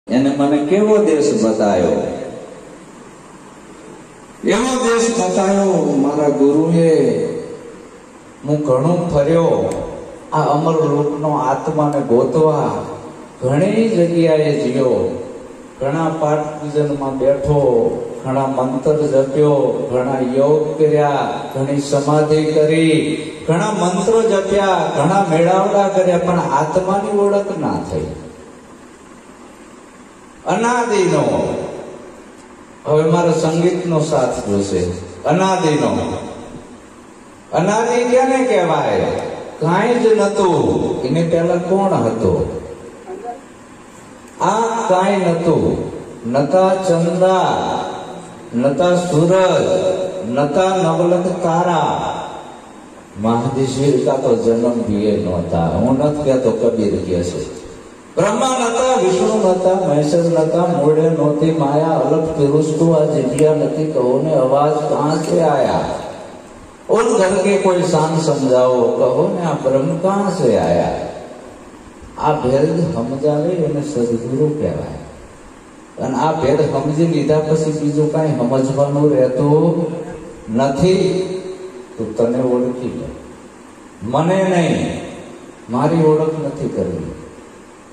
એને મને કેવો દેશ બતાવ્યો, એવો દેશ બતાવ્યો મારા ગુરુએ. હું ઘણું ફર્યો આ અમર લોકનો આત્માને ગોતવા, ઘણી જગ્યાએ જીયો, ઘણા પાઠ પૂજનમાં બેઠો, ઘણા મંત્ર જપ્યો, ઘણા યોગ કર્યા, ઘણી સમાધિ કરી, ઘણા મંત્રો જપ્યા, ઘણા મેળાવડા કર્યા, પણ આત્માની ઓળખ ના થઈ. અનાદિનો. હવે મારે સંગીતનો સાથ જોશે. અનાદિનો. અનાદિ કેને કહેવાય? કાંઈ જ નતું, એને પહેલા કોણ હતો? આ કાંઈ નતું. નતા ચંદ્રા, નતા સૂરજ, નતા નવલખ તારા. મહાદેશવીર કા તો જન્મ ભીએ નહોતા. હું નથી કહેતો, કબીર કહે છે. ब्रह्मा नता, विष्णु नता, महेश्वर नता, मूढ़े नोती माया, अलग पुरुष को आज जिया नती, कहो ने आवाज कहां से आया? उन घर के कोई शान समझाओ, कहो ने आ ब्रह्म कहां से आया? आ भेद समजावे એને સદગુરુ કહેવાય. અને આ ભેદ સમજી લીધા પછી બીજું કાંઈ સમજવાનું રહેતું નથી. તો તને ઓળખી લે, મને નહીં, મારી ઓળખ નથી કરવી.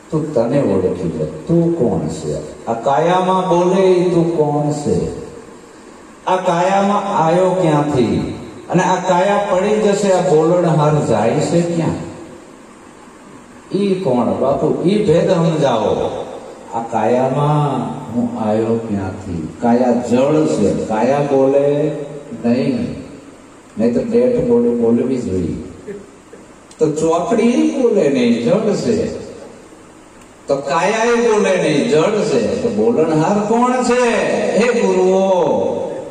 તું તને ઓળખી લે, તું કોણ છે? આ કાયામાં બોલે તું કોણ છે? આ કાયામાં આયો ક્યાંથી? અને આ કાયા પડી જશે, આ બોલણહાર જાય છે ક્યાં? ઈ કોણ બાપુ? ઈ ભેદ સમજાવો. આ કાયામાં હું આયો ક્યાંથી? કાયા જળ છે, કાયા બોલે નહીં, નહીં તો ડેટ બોલવી જોઈએ. તો ચોકડી બોલે નહીં, જળ છે. તો કાયા એ બોલે નહીં, જડ છે. તો બોલણહાર કોણ છે? હે ગુરુઓ,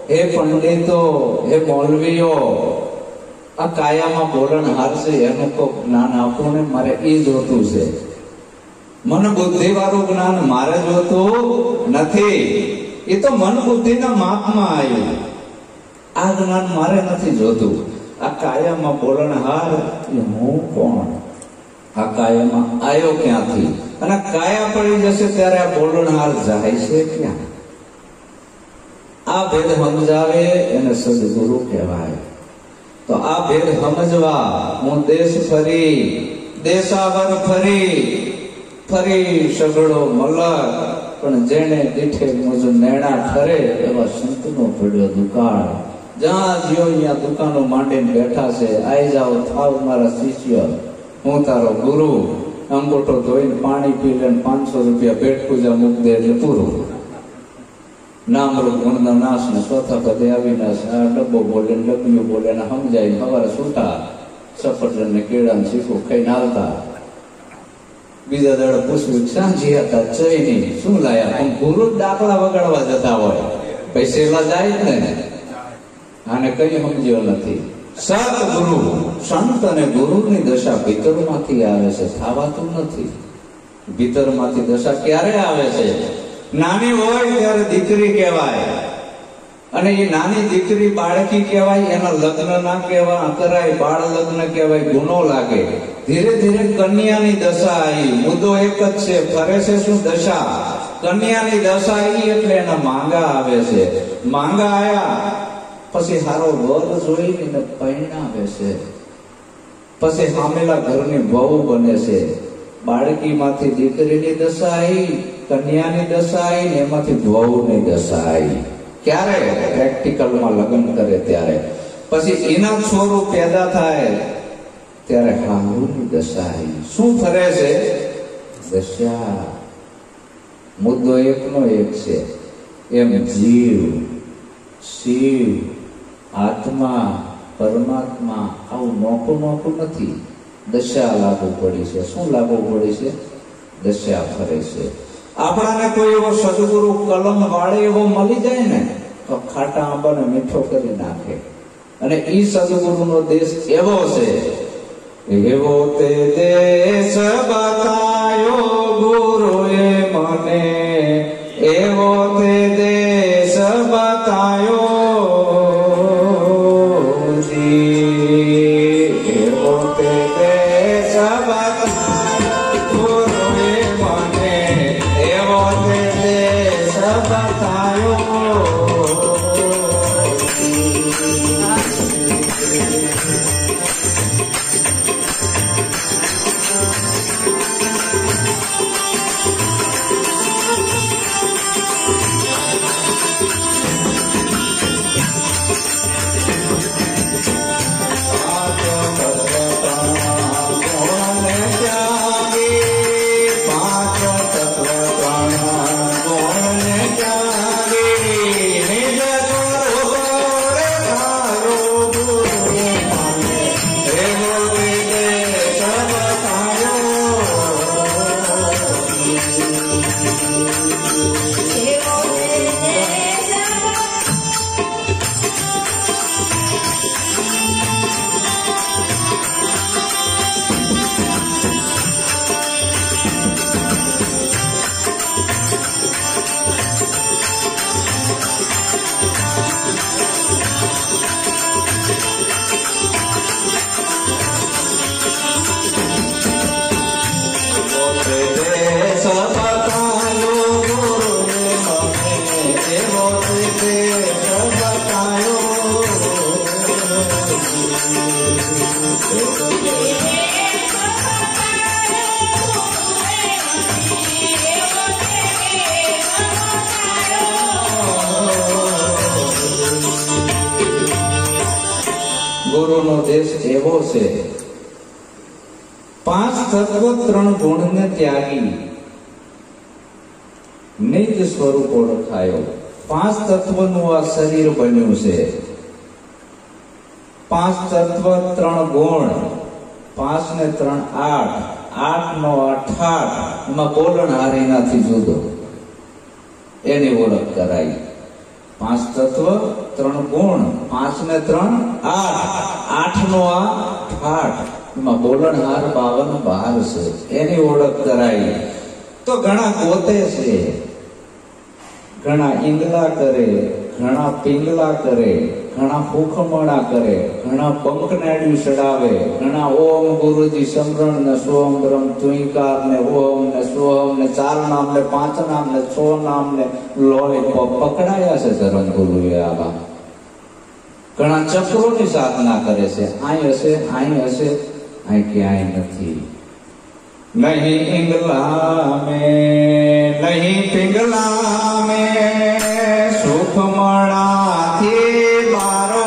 હે પંડિતો, હે મૌલવીઓ, આ કાયામાં બોલણહાર છે, એનું કોઈ જ્ઞાન આપો ને. મારે એ જોતું છે. મન બુદ્ધિ વાળું જ્ઞાન મારે જોતું નથી. એ તો મન બુદ્ધિના માપમાં આવ્યું. આ જ્ઞાન મારે નથી જોતું. આ કાયામાં બોલણહાર એ હું કોણ? આ કાયામાં આયો ક્યાંથી? અને કાયા પડી જશે ત્યારે આ બોલણહાર જાય છે ક્યાં? આ ભેદ સમજાવે એને સદગુરુ કહેવાય. તો આ ભેદ સમજવા હું દેશ ફરી, દેશાવર ફરી સગડો મલક, પણ જેને દીઠે મુજ નેણા ઠરે, એવા સંતનો પડ્યો દુકાળ. જ્યાં જ્યો અહીંયા દુકાનો માંડીને બેઠા છે. આઈ જાઓ, થાવ મારા શિષ્ય, હું તારો ગુરુ. અંગૂઠો ધોઈને પાણી પી લે, 500 રૂપિયા ભેટ પૂજા મૂક દે એટલે પૂરું. નામરૂપ ગુણનો નાશ ને ચોથા પદે અવિનાશ. આ ડબ્બો બોલે, ડબ્બીઓ બોલે ને સમજાય. સવારે છૂટા સફરજન ને કેળા ને ચીકુ ખાઈને આવતા. બીજા દાડે પૂછ્યું, સાંજી હતા ચઈ નહીં, શું લાયા? આમ ગુરુ દાખલા વગાડવા જતા હોય, પૈસેલા જાય જ ને. આને કઈ સમજ્યો નથી. સતગુરુ, સંત અને ગુરુની દશા ભીતરમાંથી આવે છે, થાવાતું નથી. ભીતરમાંથી દશા ક્યારે આવે છે? નાની હોય ત્યારે દીકરી કહેવાય, અને એ નાની દીકરી બાળકી કહેવાય. એના લગ્ન ના કહેવાય, કરાય, બાળ લગ્ન કહેવાય, ગુનો લાગે. ધીરે ધીરે કન્યાની દશા આવી. મુદ્દો એક જ છે, ફરે છે શું? દશા. કન્યાની દશા આવી એટલે એના માંગા આવે છે. માંગા આયા પછી સારો વર જોઈને પરિણામે છે. પછી સામેલા ઘરની વહુ બને છે. બાળકીમાંથી દીકરીની દશા આવી, કન્યાની દશા આવી, ને એમાંથી વહુની દશા આવી. ક્યારે? પ્રેક્ટિકલમાં લગ્ન કરે ત્યારે. પછી એના છોરું પેદા થાય ત્યારે હાહુની દશા આવી. શું ફરે છે? દશા. મુદ્દો એકનો એક છે. એમ જીવ, શિવ, આત્મા, પરમાત્મા આવું નોખું નથી. દશા લાગુ પડી છે. શું લાગુ પડી છે? દશા ફરે છે. આપણાને કોઈ એવો સદગુરુ કલમ વાળે એવો મળી જાય ને, તો ખાટા આંબાને મીઠો કરી નાખે. અને ઈ સદગુરુનો દેશ એવો છે. એવો તે દેશ બતાયો ગુરુએ મને, એવો તે દેશ બતાયો. Evo te बतायो ગુરુનો દેશ એવો છે, 5 તત્વ 3 ગુણને ત્યાગી નિજ સ્વરૂપ ઓળખાયો. 5 તત્વનું આ શરીર બન્યું છે. 5 તત્વ 3 ગુણ, 5 ને 3 8, 8 નો 8, એમાં બોલણહાર એનાથી જુદો, એની ઓળખ કરાઈ. 5 તત્વ 3 ગુણ, 5 ને 3 8, 8 નો 8, એમાં બોલણહાર 52 છે, એની ઓળખ કરાઈ. તો ઘણા ગોતે છે, ઘણા ઈંગલા કરે, ઘણા પિંગલા કરે, ઘણા ભૂખમણા કરે, ઘણા બંકનાડ્યું ચડાવે, ઘણા ઓમ ગુરુજી સમરણ ને સોમ બ્રહ્મ તુંકાર ને ઓમ ને સોમ ને 4 નામ ને 5 નામ ને 6 નામ ને લોહી પકડાયા છે ધર્મ ગુરુએ. આવા ઘણા ચક્રોની સાધના કરે છે, અહીં હશે, અહીં હશે, અહીં ક્યાંય નથી. નહીં ઈંગલા में नहीं पिंगला में सुख मणाથી બારો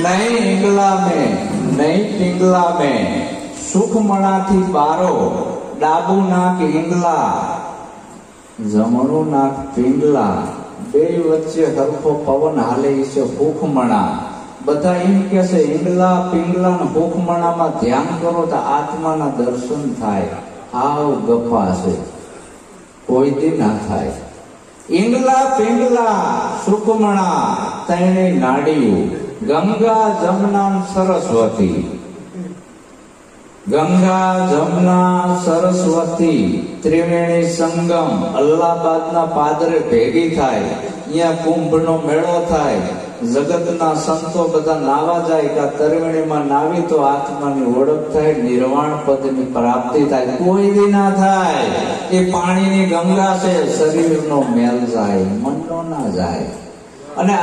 नहीं ईंगला में नहीं पिंगला में सुख मणाથી બારો ડાબુ નાક ઈંગલા જમણું નાક પિંગલા બે વચ્ચે હરખો પવન હાલે છે ભૂખમણા. બધા એમ કે છે ઈંગલા પિંગલા ને ભૂખમણામાં ધ્યાન કરો તો આત્માના દર્શન થાય. આવ ગફા છે, કોઈ દી ના થાય. ઈંગલા પિંગલા સુખમણા તૈણે નાડિયું ગંગા જમના સરસ્વતી. ગંગા જમના સરસ્વતી ત્રિવેણી સંગમ અલ્હાબાદના પાદરે ભેગી થાય. અહીંયા કુંભનો મેળો થાય, જગતના સંતો બધા નાવા જાય કે ત્રિવેણીમાં નાવી તો આત્માની ઓળખ થાય, નિર્વાણ પદની પ્રાપ્તિ થાય. કોઈ દી ના થાય. એ પાણીની ગંગા છે, શરીરનો મેલ જાય, મનનો ના જાય. અને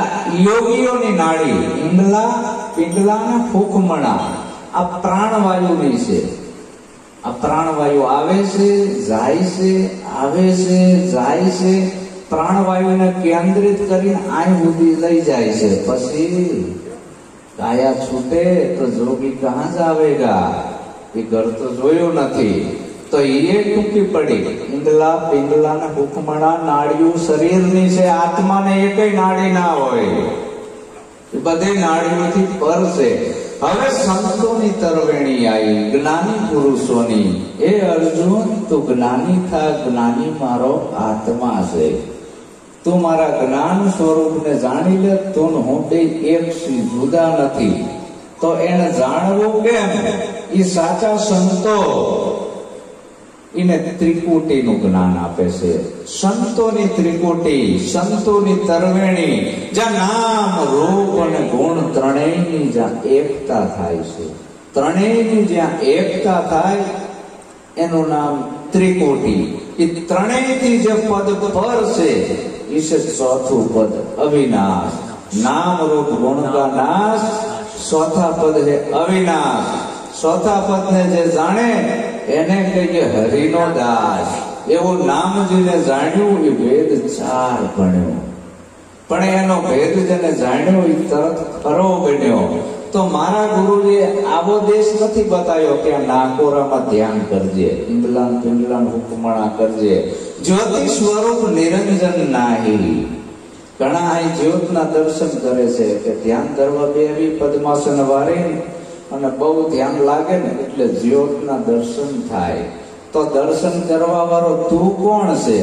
યોગીઓની નાડી ઈંગલા પિંગલા ને ફૂકમણા આ પ્રાણવાયુની છે. આ પ્રાણવાયુ આવે છે, જાય છે, આવે છે, જાય છે. પ્રાણવાયુને કેન્દ્રિત કરીને આય સુધી લઈ જાય છે. પછી કાયા છૂટે તો જોગી કહા જાવેગા, એ ઘર તો જોયું નથી. તો એ ટૂંકી પડી. ઈંગલા પિંગલા હુકમણા નાડીઓ શરીરની છે, આત્માને એકય નાડી ના હોય, એ બધી નાડીઓથી પર છે. હવે સંતોની તરવેણી આવી, જ્ઞાની પુરુષોની. એ અર્જુન, તું જ્ઞાની થા, જ્ઞાની મારો આત્મા છે. તું મારા જ્ઞાન સ્વરૂપને જાણી લે. તું હું બે એક છું, જુદા નથી. તો એને જાણવું કેમ? એ સાચા સંતો એને ત્રિકુટીનું જ્ઞાન આપે છે. સંતોની ત્રિકુટી, સંતોની તરવેણી, જ્યાં નામ રૂપ અને ગુણ ત્રણેયની જ્યાં એકતા થાય છે, ત્રણેયની જ્યાં એકતા થાય એનું નામ ત્રિકુટી. એ ત્રણેયથી જે પદ પર છે એ છે ચોથું પદ, અવિનાશ. નામ રૂપ ગુણ કા નાશ, ચોથા પદ છે અવિનાશ. ચોથા પદને જે જાણે એને કહીએ હરિનો દાસ. એવું નામજીને જાણ્યું એ વેદ 4 ભણ્યો, પણ એનો ભેદ જેને જાણ્યો એ તરત ખરો બન્યો. તો મારા ગુરુએ આવો દેશ નથી બતાવ્યો કે આ નાકોરામાં ધ્યાન કરજે, ઈંગલાન પિંગલાન હુકમણા કરજે. જ્યોતિ સ્વરૂપ નિરંજન નાહી. ઘણા અહીં જ્યોતના દર્શન કરે છે કે ધ્યાન કરવા બેવી પદ્માસન વારી અને બહુ ધ્યાન લાગે ને એટલે જ્યોતના દર્શન થાય. તો દર્શન કરવા વાળો તું કોણ છે?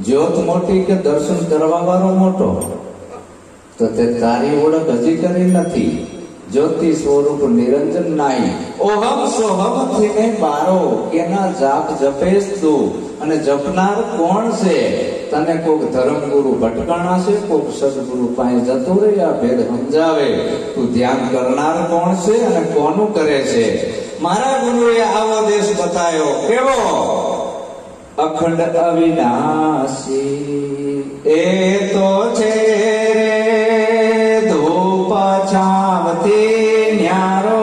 જ્યોત મોટી કે દર્શન કરવા વાળો મોટો? તો તે તારી ઓળખ હજી કરી નથી. જ્યોતિ સ્વરૂપ નિરંજન નાહી. ઓહમ સોહમ થઈને બારો, કેના જાપ જપેશ તું? અને જપનાર કોણ છે? તને કોઈક ધર્મગુરુ ભટકાણા છે, કોઈક સદગુરુ પાસે જતું રહે, આ ભેદ સમજાવે. તું ધ્યાન કરનાર કોણ છે અને કોનું કરે છે? મારા ગુરુએ આવો દેશ બતાવ્યો. કેવો? અખંડ અવિનાશી એ તો છે રે, ધૂપ છાવથી ન્યારો.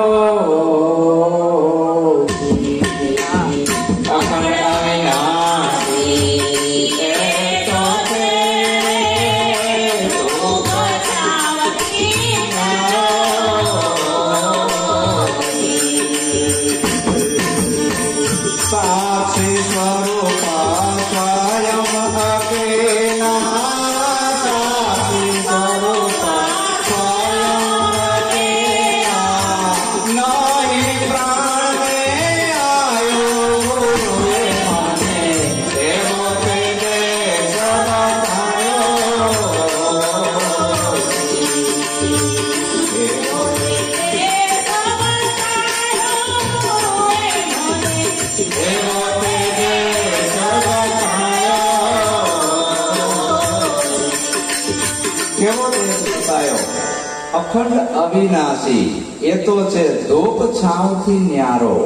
અખંડ અવિનાશી એ તો છે ધૂપ છાવથી ન્યારો.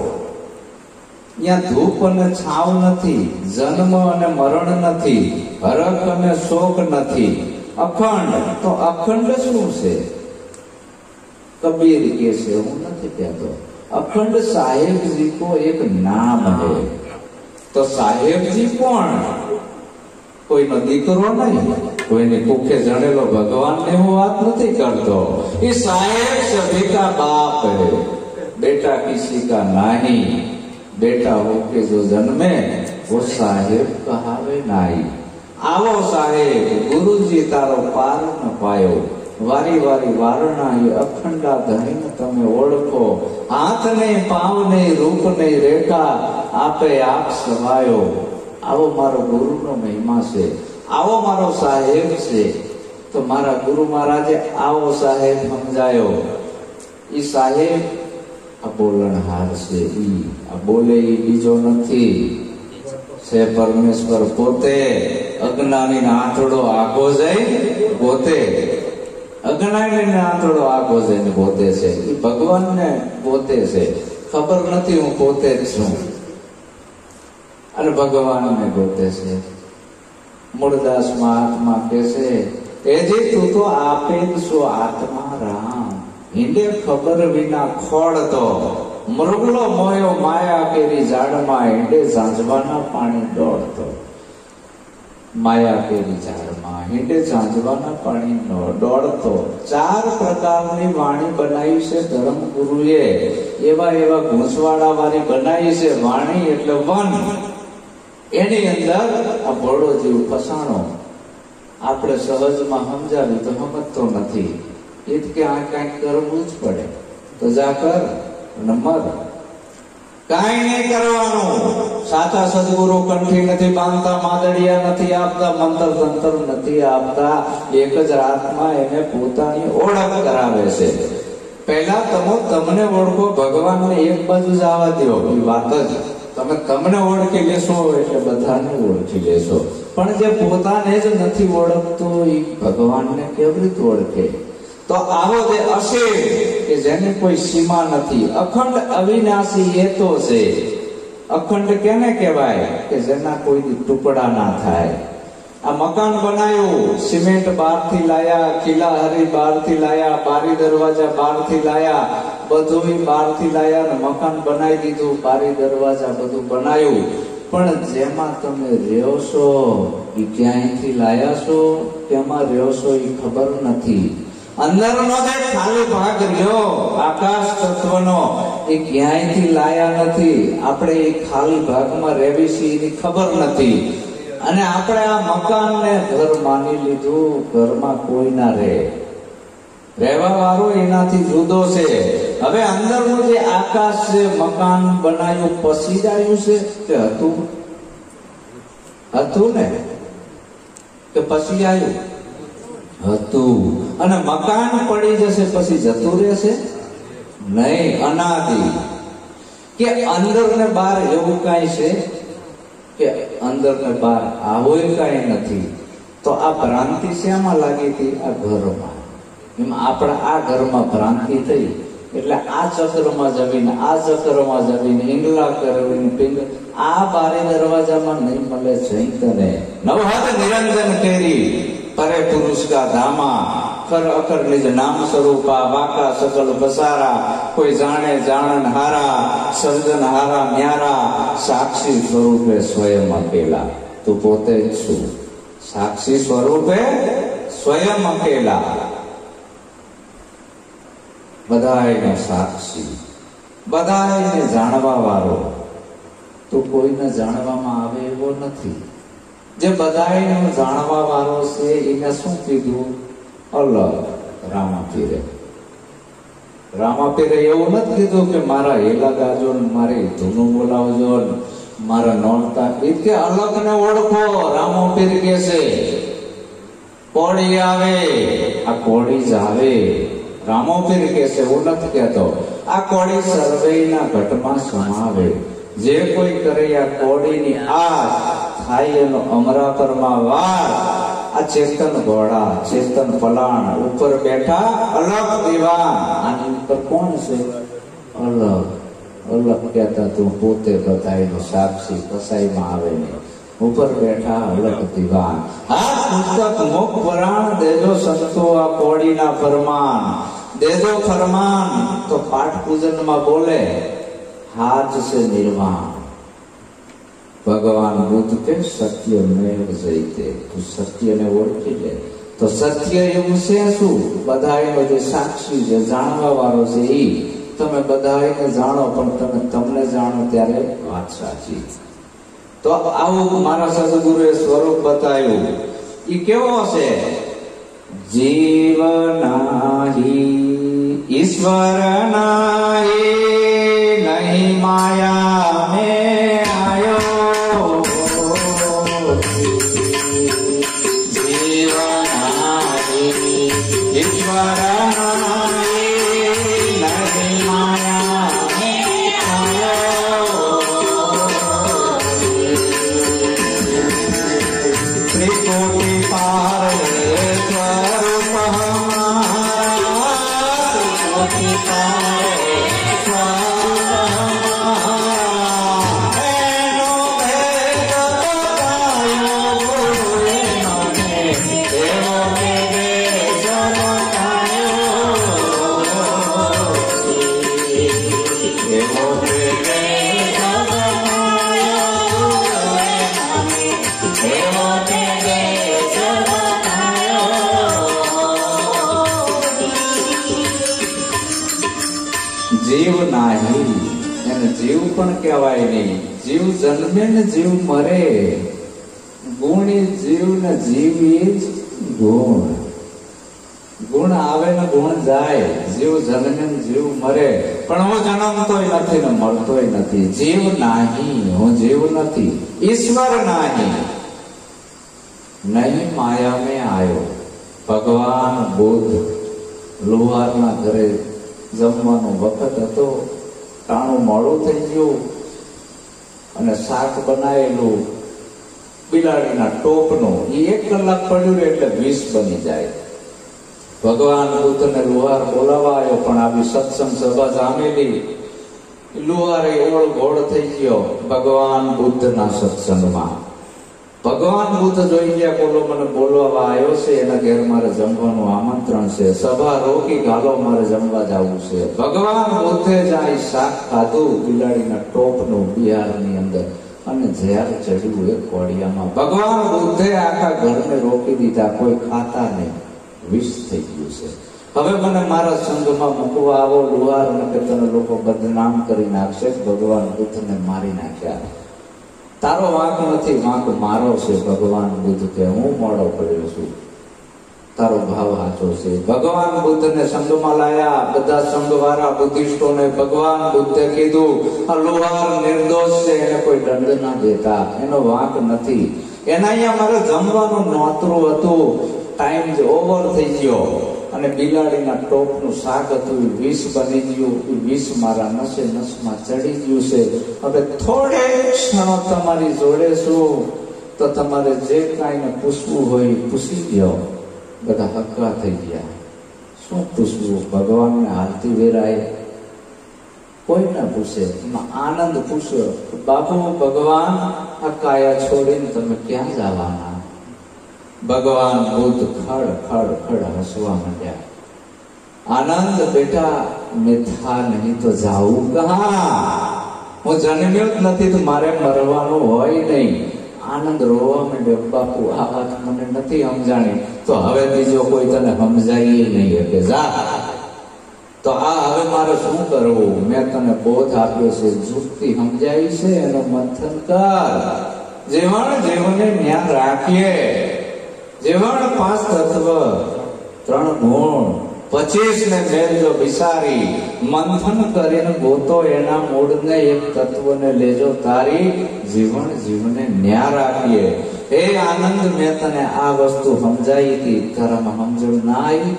ત્યાં ધૂપ અને છાવ નથી, જન્મ અને મરણ નથી, હરખ અને શોક નથી. અખંડ. તો અખંડ શું છે? કબીર કે છે, હું નથી કહેતો. અખંડ સાહેબજી કો એક નામ है. તો સાહેબજી કોણ? કોઈનો દીકરો નહીં, કોઈને કુખે જણેલો ભગવાન ને હું વાત નથી કરતો. ये साहेब सभी का बाप है, बेटा किसी का नहीं. बेटा होके जो जन्मे वो साहेब कहावे नहीं. आवो साहेब, गुरुजी तारो पार न पायो. વારી વારી વારણા એ અખંડા ધણીને તમે ઓળખો. હાથ નહીં, પાવ નહીં, રૂપ નહીં, રેખા આપે આપ સવાયો. આવો મારો ગુરુનો મહિમા છે, આવો મારો સાહેબ છે. તો મારા ગુરુ મહારાજે આવો સાહેબ સમજાયો. ઈ સાહેબ આ બોલણહાર છે. ઈ આ બોલે ઈ બીજો નથી, છે પરમેશ્વર પોતે. અજ્ઞાની આંતરડો આગો જાય પોતે, અજ્ઞાની આંતરડો આગો જઈને પોતે છે. એ ભગવાન ને પોતે છે. ખબર નથી હું પોતે જ છું, અને ભગવાન ને પોતે છે. મૂળદાસ મહાત્મા કે છે, એ જે તું તો આપે છો આત્મા રામ. હિંડે ખબર વિના ખોળતો, મૃગલો મોયો માયા કેરી ઝાડમાં, હિંડે ઝાંઝવાના પાણી દોડતો. માયા કેરી ઝાડમાં હિંડે ઝાંઝવાના પાણી દોડતો. 4 પ્રકારની વાણી બનાવી છે ધર્મગુરુએ. એવા ઘૂંસવાડા વાળી બનાવી છે વાણી એટલે વન. એની અંદર આ ભોળો જીવ ફસાણો. આપણે સહજમાં સમજાવી તો સમજતો નથી. એ કે આ કઈક કરવું જ પડે. તો જા કર નંબર કાંઈ નહીં કરવાનું. સાચા સદગુરુ કંઠી નથી બાંધતા, માદડિયા નથી આપતા, મંત્ર તંત્ર નથી આપતા. એક જ રાતમાં એને પોતાની ઓળખ કરાવે છે. પહેલા તમને ઓળખો, ભગવાનને એક બાજુ જ આવવા દો. એ વાત જ તમને ઓળખી લેશો એટલે બધાને ઓળખી લેશો. પણ જે પોતાને જ નથી ઓળખતો એ ભગવાનને કેવી રીતે ઓળખે? તો આવો જે અશેષ કે જેની કોઈ સીમા નથી, અખંડ અવિનાશી એ તો છે. અખંડ કેને કહેવાય? કે જેના કોઈ ટુકડા ના થાય. આ મકાન બનાવ્યું, સિમેન્ટ બહારથી લાયા, કિલ્લા હરી બહારથી લાયા, બારી દરવાજા બહારથી લાયા, બધું બહારથી લાયા ને મકાન બનાવી દીધું, બારી દરવાજા બધું બનાવ્યું. પણ જેમાં તમે રહ્યો છો એ ક્યાંયથી લાયા છો, કેમાં રહ્યો છો એ ખબર નથી. અંદરનો જે ખાલી ભાગ રહ્યો આકાશ તત્વનો, એ ક્યાંયથી લાયા નથી. આપણે એ ખાલી ભાગમાં રહેવી છીએ એની ખબર નથી. અને આપણે આ મકાનને ઘર માની લીધું. ઘરમાં કોઈ ના રહે, રહેવા વાળો એનાથી જુદો છે. હવે અંદરનું જે આકાશ છે, મકાન બનાવ્યું પછી જ આવ્યું છે કે હતું ને કે પછી આવ્યું? હતું. અને મકાન પડી જશે પછી જતું રહેશે નહીં. અનાદિ કે અંદર ને બહાર એવું કઈ છે કે અંદર ને બહાર આવું કઈ નથી. તો આ ભ્રાંતિ શેમાં લાગી હતી? આ ઘરમાં. એમ આપણે આ ઘરમાં ભ્રાંતિ થઈ એટલે આ ચક્રમાં જમીને, આ ચક્રમાં જમીને, ઈંગલા કરવીને, આ બારી દરવાજામાં નહીં મળે જઈ તને. નવહદ નિરંજન કેરી પરે પુરુષ કા ધામા, ખર અખર નિજ નામ સ્વરૂપા, વાકા સકલ બસારા, કોઈ જાણે જાણન હારા, સર્જન હારા ન્યારા, સાક્ષી સ્વરૂપે સ્વયં અકેલા. તું પોતે જ છું સાક્ષી સ્વરૂપે સ્વયં અકેલા. બધાયનો સાક્ષી, બધાયને જાણવા વાળો. તો કોઈને જાણવામાં આવે એવો નથી. જે બધાયનો જાણવા વાળો છે એને શું કીધું? અલગ. રામાપીરે એવું નથી કીધું કે મારા હેલા ગાજો ને મારી ધૂનું બોલાવજો ને મારા નોંધતા. એ કે અલગ ને ઓળખો. રામાપીર કે છે કોળી આવે, આ કોળી જ આવે. રામોપીર કે છે, એવું નથી કહેતો. આ કોળી સર્વેના ઘટમાં સમાવે. જે કોઈ કરે આ કોળીની આસ થાય એનો અમરાપરમાં વાર. આ ચેતન ઘોડા, ચેતન પલાણ ઉપર બેઠા અલગ દીવાન. આની ઉપર કોણ છે? અલગ. અલગ કહેતા તું પોતે બધાયનો સાક્ષી, કસાઈમાં આવે ને ઉપર બેઠા અલગ દીવાન. આ પુસ્તક મુખ પુરાણ દેજો સંતો આ કોળીના ફરમાન. દેજો ફરમાન તો પાઠ પૂજનમાં બોલે હાથ છે નિર્વાણ. ભગવાન બુદ્ધ કે સત્ય મેવ જયતે. તું સત્યને ઓળખી લે તો સત્ય એવું છે શું? બધાયનો જે સાક્ષી જે જાણવા વાળો છે એ તમે બધાયને જાણો, પણ તમને જાણો ત્યારે વાત સાચી. તો આવું મારા સદગુરુએ સ્વરૂપ બતાવ્યું. એ કેવો છે? જીવ નાહી ઈશ્વર નાહી, નહીં માયા મેં આયો. જીવ નાહી ઈશ્વર નાહી, નહીં માયા મેં આયો. ત્રિકોટી પાર સ્વરૂપ હમારા, ત્રિકોટી પાર જીવ નાહી એને જીવ પણ કહેવાય નહીં. જીવ જન્મે ને જીવ મરે, ગુણી જીવ ને જીવ એ જ ગુણ. ગુણ આવે ને ગુણ જાય. જીવ જન્મે ને જીવ મરે, પણ હું જન્મતોય નથી ને મળતોય નથી. જીવ નાહી, હું જીવ નથી. ઈશ્વર નાહી, નહીં માયા મેં આયો. ભગવાન બુદ્ધ લુહારના ઘરે જમવાનો વખત હતો, ટાણું મોડું થઈ ગયું અને શાક બનાવેલું બિલાડીના ટોપનું એ 1 કલાક પડ્યું એટલે વિષ બની જાય. ભગવાન બુદ્ધને લુહાર બોલાવા આવ્યો, પણ આવી સત્સંગ સભા જામેલી, લુહાર ઓળ ઘોળ થઈ ગયો ભગવાન બુદ્ધના સત્સંગમાં. ભગવાન બુદ્ધ જોઈ ગયા, બોલો મને બોલવા આવ્યો છે, એના ઘેર મારે જમવાનું આમંત્રણ છે, સભા રોકી ગાલો, મારે જમવા જવું છે. ભગવાન બુદ્ધે જાય શાક ખાધું બિલાડીના ટોપનું બિહારની અંદર, અને ઝેર ચડ્યું એક કોડિયામાં. ભગવાન બુદ્ધે આખા ઘરને રોકી દીધા, કોઈ ખાતા નહીં, વિષ થઈ ગયું છે. હવે મને મારા સંઘમાં મૂકવા આવો લુહાર, ને કે તને લોકો બદનામ કરી નાખશે. ભગવાન બુદ્ધને મારી નાખ્યા. તારો વાંક નથી, વાંક મારો છે. ભગવાન બુદ્ધ કે હું મોડો પડ્યો છું, તારો ભાવ સાચો છે. ભગવાન બુદ્ધને સંઘમાં લાયા. બધા સંઘવાળા બુદ્ધિસ્ટોને ભગવાન બુદ્ધે કીધું, આ લુહાર નિર્દોષ છે, એને કોઈ દંડ ના દેતા, એનો વાંક નથી. એના અહીંયા મારે જમવાનું નોતરું હતું, ટાઈમ ઓવર થઈ ગયો, અને બિલાડીના ટોપનું શાક હતું, વિષ બની ગયું. એ વિષ મારા નસે નસમાં ચડી ગયું છે. હવે થોડે ક્ષણો તમારી જોડે છું, તો તમારે જે કાંઈને પૂછવું હોય પૂછી ગયો. બધા હક્કા થઈ ગયા. શું પૂછવું? ભગવાનને હાલતી વેરાય કોઈ ના પૂછે. એમાં આનંદ પૂછ્યો, બાપુ ભગવાન આ કાયા છોડીને તમે ક્યાં જવાના? ભગવાન બુદ્ધ ખડ ખડ ખડ હસવા માંડ્યા. આનંદ બેટા, મેં થા નહીં તો જાઉં કહા? હું જન્મ્યો જ નથી તો મારે મરવાનું હોય નહીં. આનંદ રોવા માંડ્યો, બાપુ આ વાત મને નથી સમજાણી, તો હવે બીજો કોઈ તને સમજાય નહીં કે જા. તો આ હવે મારે શું કરવું? મેં તને બોધ આપ્યો છે, જુક્તિ સમજાય છે, એનો મંથન કર. જીવન જીવને જ્ઞાન રાખીએ. જીવન 5 તત્વ 3 ગુણ 25 ને મેલજો વિસારી, મંથન કરીને ગોતો એના મૂળને, એક તત્વને લેજો તારી. જીવન જીવને ન્યા રાખીએ. હે આનંદ, મેં તને આ વસ્તુ સમજાઈ હતી, તારામાં સમજણ ના આવી?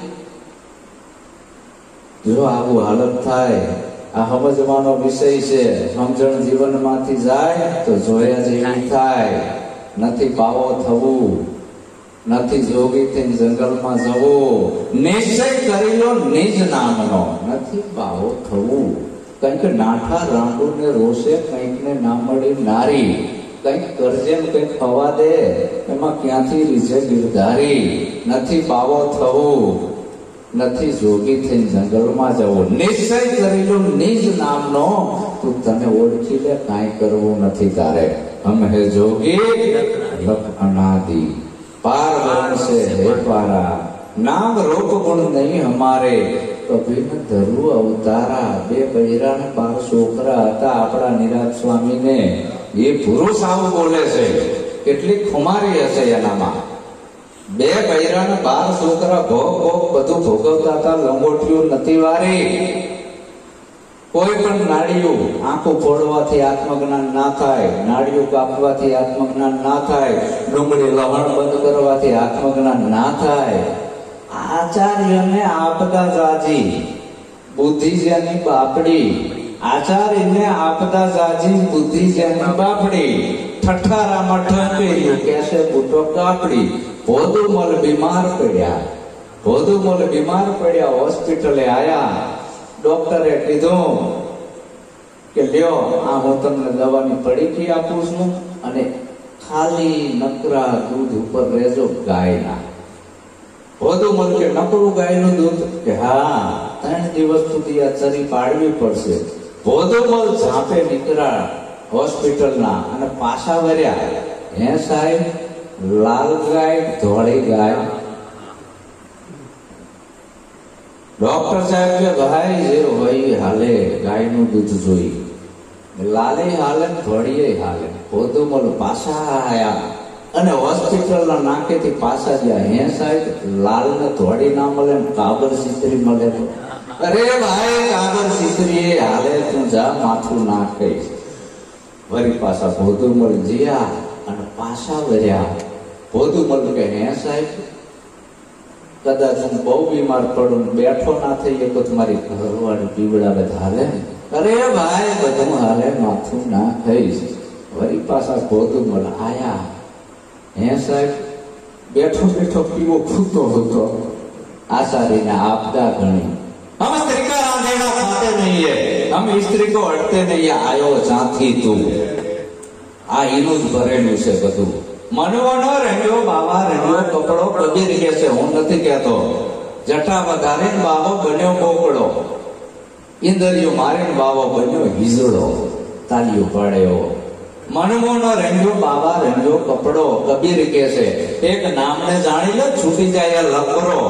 જો આવું હાલત થાય, આ સમજવાનો વિષય છે. સમજણ જીવનમાંથી જાય તો જોયા જેવી થાય. નથી પાવો થવું, નથી જોગી થઈને જંગલમાં જવું. નિશ્ચય કરી લો નિજ નામનો, નથી પાવો થવું. કંઈક નાઠા રાંડુ ને રોષે કંઈક ને ના મળી નારી. કંઈક કરજે ને કંઈક ખવા દે, એમાં ક્યાંથી રીઝે ગિરધારી. નથી પાવો થવું, નથી જોગી થઈને જંગલમાં જવું. નિશ્ચય કરી લો નિજ નામનો, તું તને ઓળખી લે, કાંઈ કરવું નથી તારે. હમ હે જોગી લખ અનાદિ, પાર બ્રહ્મ से है पारा, नाम रूप गुण नहीं हमारे, कभी न धरु अवतारा. 2 બૈરા ને 12 છોકરા હતા આપણા નિરાજ સ્વામી ને. એ પુરુષ આવું બોલે છે, કેટલી ખુમારી હશે એનામાં. 2 બૈરા ને 12 છોકરા ભોગ ભોગ બધું ભોગવતા હતા. લંગોટીઓ નથી વારી. કોઈ પણ નાળિયું આંખું ફોડવાથી આત્મજ્ઞાન ના થાય, નાળિયું કાપવાથી આત્મજ્ઞાન ના થાય, ડુંગળી લવણ બંધ કરવાથી આત્મજ્ઞાન ના થાય. આચાર્યને આપતા જાજી, બુદ્ધિ જેની બાપડી. આચાર્યને આપતા જાજી, બુદ્ધિ જેની બાપડી. ઠઠારામાં ઠંકેલું કેસે બુટો કાપડી. ભોદુમલ બીમાર પડ્યા, ભોદુમલ બીમાર પડ્યા, હોસ્પિટલે આયા. ડોક્ટરે કીધું કે લ્યો, આ હું તમને દવાની પડીકી આપું છું, અને ખાલી નકરા દૂધ ઉપર રહેજો ગાયના. વધુ કે નકરું ગાયનું દૂધ? કે હા, 3 દિવસ સુધી આ ચરી પાડવી પડશે. ભોદોમલ ઝાંપે નીકળ્યા હોસ્પિટલના અને પાછા વર્યા. હે સાહેબ, લાલ ગાય ધોળી ગાય. ડોક્ટર સાહેબ કે ભાઈ જે હોય હાલે, ગાયનું દૂધ જોઈ. લાલે હાલે ધોળીએ હાલે. ભોદોમલ પાછા આયા અને હોસ્પિટલના નાકેથી પાછા ગયા. હે સાહેબ, લાલ ને ધોળી ના મળે ને કાબર સિત્રી મળે તો? અરે ભાઈ, કાબર સિત્રી હાલે, તું જા, માથું નાખે. વળી પાછા ભોદુમલ જીયા અને પાછા વર્યા. ભોદુમલ કે હે સાહેબ, કદાચ હું બહુ બીમાર પડું, બેઠો ના થઈ શકો, તમારી ઘરવાળી પીવડાવે હાલે? અરે ભાઈ, બધું હાલે, માથું ના ખાઈશ. વળી પાછા ભોદુમલ આયા. હે સાહેબ, બેઠો બેઠો પીવો ખૂતો હતો, आचार्य ने आपदा गणी। हम स्त्री का रांधेड़ा खाते नहीं है, हम स्त्री को अटते नहीं, आयो जाती तू। आ इनु ज भरेलू छे बधु। मनवनो रंग्यो बाबा रंग्यो कपड़ो कबीर के छे, हूँ नथी कहतो। जटा वधारे बाबो बन्यो बोकड़ो, इंद्रियो मारे बाबो बन्यो हिजड़ो। तालियों पड़े। मनमोनो रंग्यो बाबा रंग्यो कपड़ो कबीर के छे, एक नाम ने जानी लो छूटी जाए लकरो।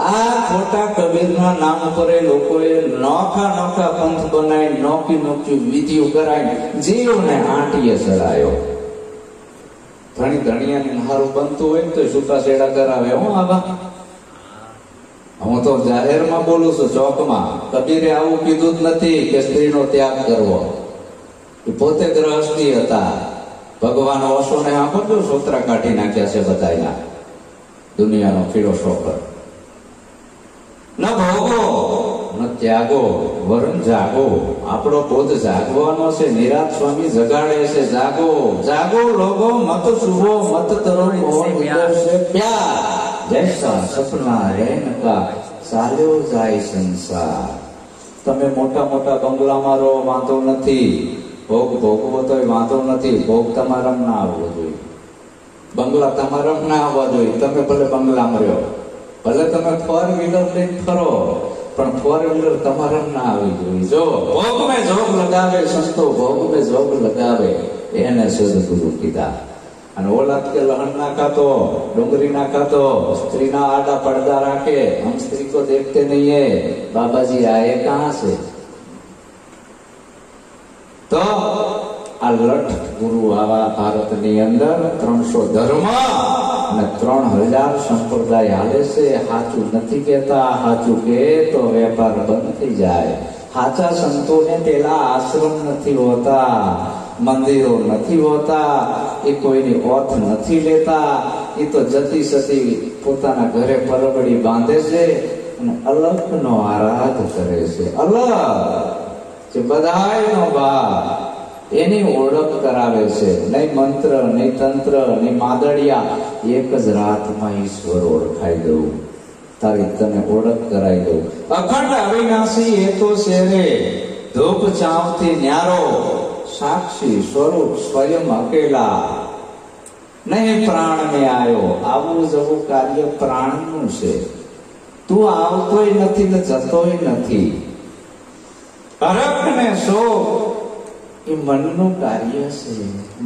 आ खोटा कबीर ना नाम पर लोकोए नोखा नोखा पंथ बनाई, नोकी नोकी विधियो कराई, जीव ने आंटीए चढ़ायो। धणी धणिया ने हारू बनतुं होय तो छूटा छेड़ा करावे। हूँ आवा हूँ तो जाहेर में बोलू छुं, चौक में कबीरे आवुं कीधुं ज नथी के स्त्रीनो त्याग करवो। पोते गृहस्थी हता, भगवान ओशो ने आपणो सूत्र काढी नाख्या छे बधायना। दुनियानो फिलोसोफर न भोगो न त्यागो वरण जागो। आपणो बोध जागवानो छे। निरात स्वामी जगाड़े छे, जागो जागो लोगो, मत सुवो मत तरो मोह से प्यार। जैसा सपना रहन का चाल्यो जाय संसार। तमे मोटा मोटा बंगला में रहो वांधो नथी, भोग भोगवो तो वांधो नथी, भोग तमाराम ना आववो जोईए, बंगला तमाराम ना आववा जोईए। तमे भले बंगला में रहो, भले तमे 4 व्हीलर लईने फरो, पण 4 व्हीलर तमाराम ना आवी जोईए। जो भोग में जोग लगावे संतो, भोग में जोग लगावे एने सद्गुरु कीधा। अने औलाद के लहन ना खातो, डोंगरी ना खातो, स्त्री ना आड़ा पर्दा राखे, हम स्त्री को देखते नहीं है। बाबाजी आए कहाँ से? तो आ लठ गुरु आवा भारत नी अंदर 300 धर्म ने 3000 संप्रदाय हाले से। हाचू नहीं कहता, हाचू के तो व्यापार बंद थी जाए। हाचा संतो ने पेला आश्रम नहीं होता, मंदिरों नहीं होता, ये कोई नी ओथ नहीं लेता। ये तो जती सती पोताना घरे परबड़ी बांधे से अलग नो आराध करे से। अलग बधाई नो बाप एनी ओळख करावे छे। नहीं मंत्र नहीं तंत्र नहीं मादड़िया, एक ज रात में ईश्वर ओळखाई दઉં, तारी तने ओळख कराई दઉં। अखंड अविनाशी ए तो शेरे, धूप चावती न्यारो, साक्षी स्वरूप स्वयं अकेला। नहीं प्राण में आयो, आवू जवू कार्य प्राण नु छे। तू आवतोय नथी ने जतोय नथी। हरक ने शोक ये मननु कार्य से।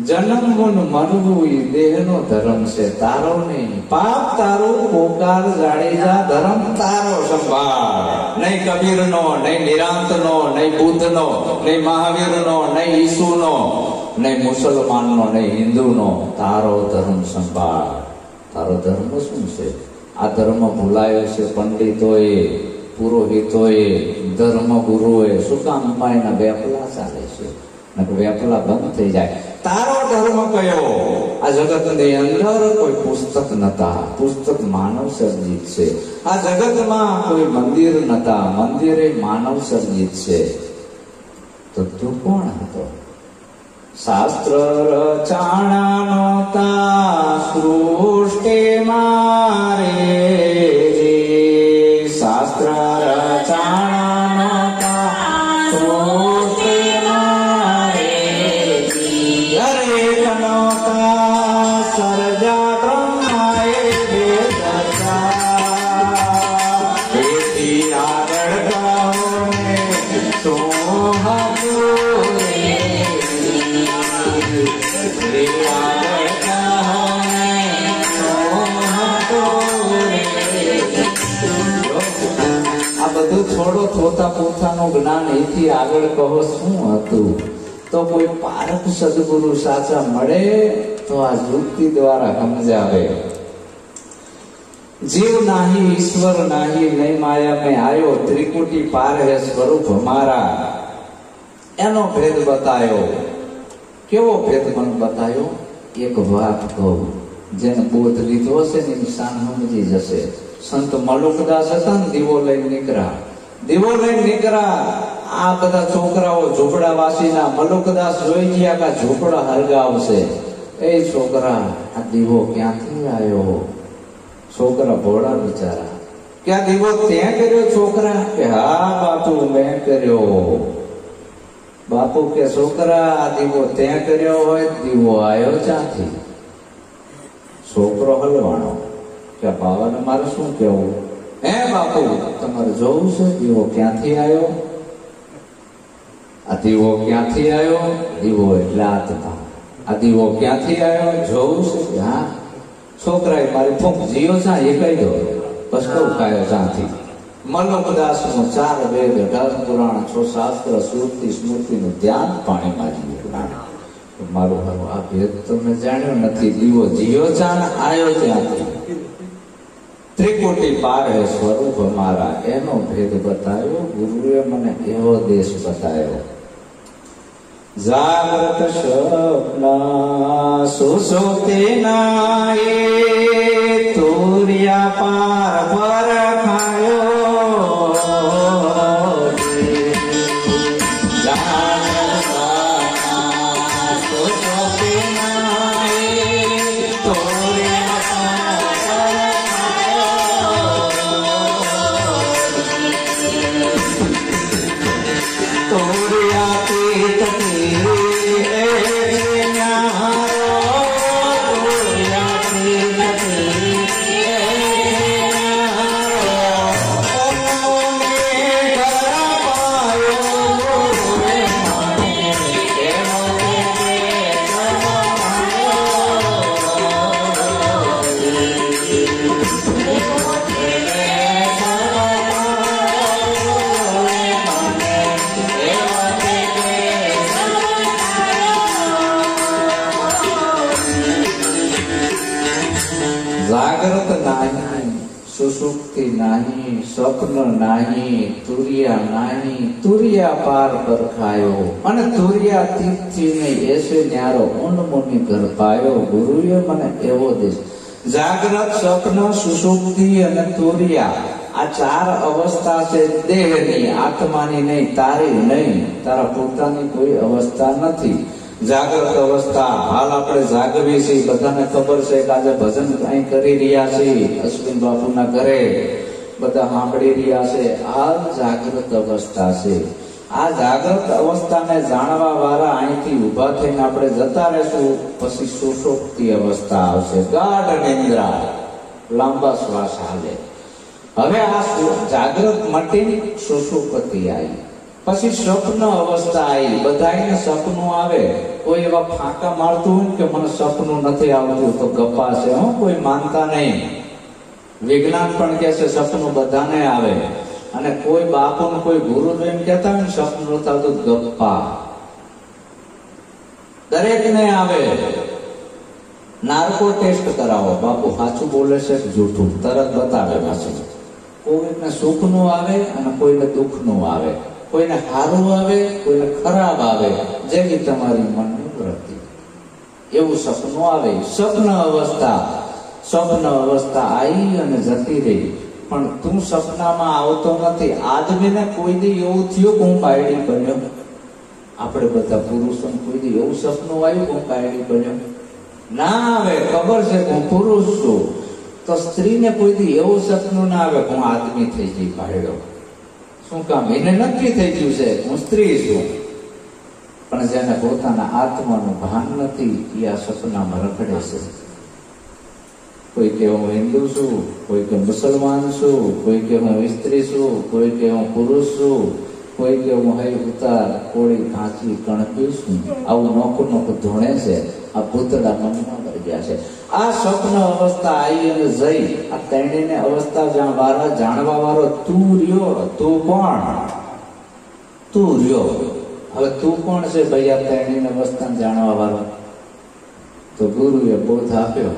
जन्म मन मरवू ये देहनो धर्म से। तारो नहीं पाप तारो, पोकार जाड़ेजा धर्म तारो संभाळ। नहीं कबीर नो, नहीं निरांत नो, नहीं बुद्ध नो, नहीं महावीर नो, नहीं यीशु नो, नहीं मुसलमान नो, नहीं हिंदू नो। तारो धर्म संभाळ। तारो धर्म शुं छे? आ धर्म भूलायो छे पंडितोए, पुरोहितोए, धर्म गुरुए। शुं काम मायना वेपला चाले छे, नक वेपला बंद थई जाय। तारो धर्म कयो? आ जगत ने अंदर कोई पुस्तक नता, पुस्तक मानव सर्जित छे। आ जगत में कोई मंदिर नता, मंदिरे मानव सर्जित छे। तो तू कोण हतो? शास्त्र रचाणा नोता सृष्टि मारे, शास्त्र रचाणा नोता सृष्टि मारे। हरेक नोता सर्जा ब्रह्माए वेदता, बेटी आगळ गाओ ने सोहा જ્ઞાન એથી આગળ કહો શું હતું? તો કોઈ પારક સદગુરુ સાચા મળે તો આ યુક્તિ દ્વારા સમજાવે. જીવ નાહી ઈશ્વર નાહી નહીં માયા મેં આયો, ત્રિકુટી પાર હે સ્વરૂપ હમારા. એનો ભેદ બતાયો. કેવો ભેદ મને બતાયો? એક વાત કહું, જેને બોધ લીધો હશે ને નિશાન સમજી જશે. સંત મલુકદાસ હતા ને, દીવો લઈને નીકળ્યા. દીવો લઈને નીકળ્યા. આ બધા છોકરાઓ ઝૂંપડાવાસીના મલુકદાસ જોઈ ગયા કે ઝૂંપડા હરગાવશે. એ છોકરા, આ દીવો ક્યાંથી આવ્યો? છોકરા ભોળા બિચારા, કે આ દીવો ત્યાં કર્યો? છોકરા કે હા બાપુ મેં કર્યો. બાપુ કે છોકરા, આ દીવો ત્યાં કર્યો હોય, દીવો આવ્યો ક્યાંથી? છોકરો હલવાણો કે બાવાને મારે શું કેવું? હે બાપુ, તમારે જોવું છે દીવો ક્યાંથી આવ્યો? આ દીવો ક્યાંથી આવ્યો? દીવો એટલે આત્મા. આ દીવો ક્યાંથી આવ્યો જોવું છે? હા. છોકરાએ મારી ફૂંક જીયો છે એ કહી દો, બસ કઉ ખાયો ત્યાંથી. મલોકદાસ નું 4 વેદ 18 પુરાણ 6 શાસ્ત્ર શ્રુતિ સ્મૃતિ નું ધ્યાન પાણીમાં જીવ્યું. મારું મારું આ ભેદ તો મેં જાણ્યો નથી. દીવો જીયો છે ને આવ્યો ત્યાંથી. ત્રિકુટી પાર હે સ્વરૂપ અમારા, એનો ભેદ બતાવ્યો. ગુરુએ મને એવો દેશ બતાવ્યો. જાગ્રત સ્વપ્ન સુષુપ્તિ નાહી, તુર્યા પાર પરખાયો. જાગ્રત નાહી, સુષુપ્તિ નાહી, સ્વપ્ન નાહી, તુર્યા નાહી, તુર્યા પાર પરખાયો. અને તુર્યા તીર્થથી ને એસે ન્યારો ઉન્મુનિ ઘર પાયો. ગુરુએ મને એવો દેશ. જાગ્રત, સ્વપ્ન, સુષુપ્તિ અને તુર્યા, આ 4 અવસ્થા છે દેહની, આત્માની નહીં, તારી નહીં. તારા પોતાની કોઈ અવસ્થા નથી. જાગ્રત અવસ્થા હાલ આપણે જાગવી છે. બધાને ખબર છે કે આજે ભજન કઈ કરી રહ્યા છે, અશ્વિન બાપુના ઘરે બધા સાંભળી રહ્યા છે. આ જાગ્રત અવસ્થા છે. આ જાગ્રત અવસ્થાને જાણવા વાળા અહીંથી ઉભા થઈને આપણે જતા રહેશું. પછી સુષુપ્તિ અવસ્થા આવશે, ગાઢ નિંદ્રા, લાંબા શ્વાસ હાલે. હવે આ જાગ્રત મટી સુષુપ્તિ આવી. પછી સ્વપ્ન અવસ્થા આવી. બધાને સપનું આવે. કોઈ એવા ફાંકા મારતું હોય કે મને સપનું નથી આવતું તો ગપ્પા છે, કોઈ માનતા નહીં. વિજ્ઞાન પણ કહે છે સપનું બધાને આવે. અને કોઈ બાપુ ને કોઈ ગુરુ એમ કહેતા હોય ને સપનું નથી આવતું, ગપ્પા. દરેક ને આવે. નાર્કો ટેસ્ટ કરાવો, બાપુ સાચું બોલે છે કે જૂઠું, તરત બતાવે પાછું. કોઈને સુખ નું આવે અને કોઈને દુઃખ નું આવે. કોઈને સારું આવે, કોઈને ખરાબ આવે, જેવી તમારી મનની વૃત્તિ. એવું સપનું આવે. સ્વપ્ન અવસ્થા. સ્વપ્ન અવસ્થા આવી અને જતી રહી. પણ તું સપનામાં આવતો નથી. આદમીને કોઈ દી એવું થયું કે હું બાયડી બન્યો? આપણે બધા પુરુષોને કોઈ દી એવું સપનું આવ્યું કે હું બાયડી બન્યો? ના આવે. ખબર છે કે હું પુરુષ છું. તો સ્ત્રીને કોઈ દી એવું સપનું ના આવે કે હું આદમી થઈ જઈ બાયડો. શું કામ? એને નક્કી થઈ ગયું છે હું સ્ત્રી છું. પણ જેને પોતાના આત્માનું ભાન નથી એ આ સપનામાં રખડે છે. કોઈ કે હું હિન્દુ છું, કોઈ કે મુસલમાન છું, કોઈ કે હું સ્ત્રી છું, કોઈ કે હું પુરુષ છું, કોઈ કે હું હૈ ઉતાર કોળી ઘાંચી કણકી છું. આવું નોખું નોખું ધોણે છે. આ પૂતળા મનમાં મરી ગયા છે. આ સ્વપ્ન અવસ્થા આવી અને જઈ. આ ત્રણેયને અવસ્થા જાણવા વાળો તું રહ્યો. તું કોણ? તું રહ્યો. હવે તું કોણ છે ભાઈ આ ત્રણેયને વસ્તન જાણવા વાળો? તો ગુરુએ બોધ આપ્યો,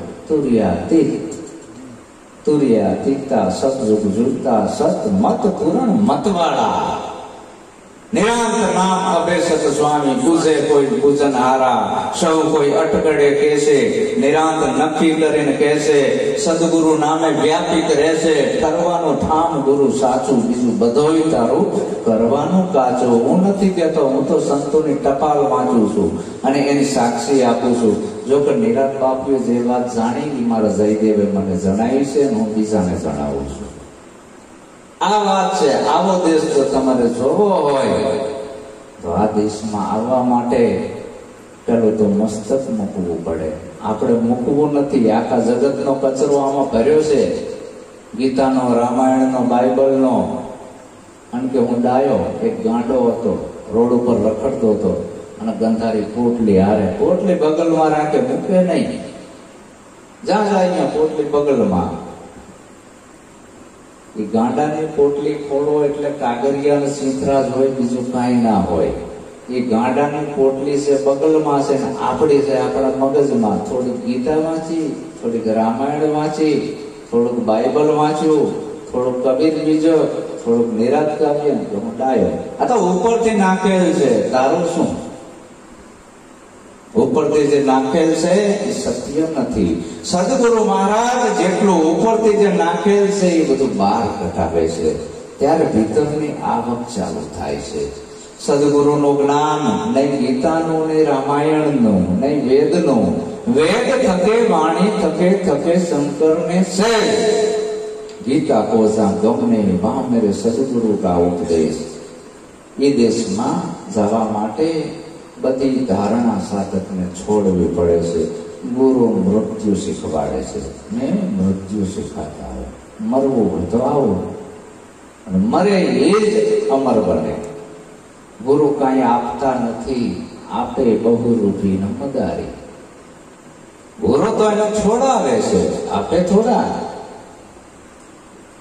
તુર્યાતીતા સતયુગ જુગતા સત મત પૂરણ મતવાળા. નિરાંત નામ અભેસત સ્વામી પૂજે કોઈ પૂજન હારા. સૌ કોઈ અટકડે કહેશે, નિરાંત નક્કી કરીને કહેશે. સદગુરુ નામે વ્યાપિત રહેશે. કરવાનું ઠામ ગુરુ સાચું, બીજું બધોય તારું કરવાનું કાચું. હું નથી કહેતો, હું તો સંતોની ટપાલ વાંચું છું અને એની સાક્ષી આપું છું. જો કે નિરાંત બાપુએ જે વાત જાણી મારા જયદેવે મને જણાવી છે, હું બીજાને જણાવું છું. આ વાત છે. આવો દેશ જો તમારે જોવો હોય તો આ દેશમાં આવવા માટે પેલું તો મસ્તક મૂકવું પડે. આપણે મૂકવું નથી. આખા જગતનો કચરો આમાં ભર્યો છે, ગીતાનો, રામાયણનો, બાઇબલનો. કારણ કે હું ડાયો એક ગાંડો હતો, રોડ ઉપર રખડતો હતો અને ગંધારી પોટલી હારે, પોટલી બગલમાં રાખે, મૂકે નહીં. જ્યાં જાય અહીંયા પોટલી બગલમાં. એ ગાંડાની પોટલી ખોલો એટલે કાગરિયા અને સિંથરાજ હોય, બીજું કાંઈ ના હોય. એ ગાંડાની પોટલી છે બગલમાં છે ને આપણી છે આપણા મગજમાં. થોડીક ગીતા વાંચી, થોડીક રામાયણ વાંચી, થોડુંક બાઇબલ વાંચ્યું, થોડુંક કબીર બીજો, થોડુંક નિરાંત કાવ્ય. હું ડાયો. આ તો ઉપરથી નાખેલ છે. તારું શું? ઉપરથી જે નાખેલ છે એ સત્ય નથી. સદગુરુ મહારાજ જેટલું ઉપરથી જે નાખેલ છે એ બધું બહાર કઢાવે છે, ત્યારે ભીતરની આવક ચાલુ થાય છે. સદગુરુનું જ્ઞાન નહીં ગીતાનું, નહીં રામાયણનું, નહીં વેદનું. વેદ થકે વાણી થકે શંકરને છે. ગીતા કોઝા ગમને વહાં મેરે સદગુરુ કા ઉપદેશ. એ દેશમાં જવા માટે બધી ધારણા સાધકને છોડવી પડે છે. ગુરુ મૃત્યુ શીખવાડે છે. મેં મૃત્યુ શીખવાડતા આવે. મરવું હોય તો આવું, અને મરે એ જ અમર બને. ગુરુ કાંઈ આપતા નથી, આપે બહુરૂપી ને મદારી. ગુરુ તો એને છોડાવે છે, આપે થોડા.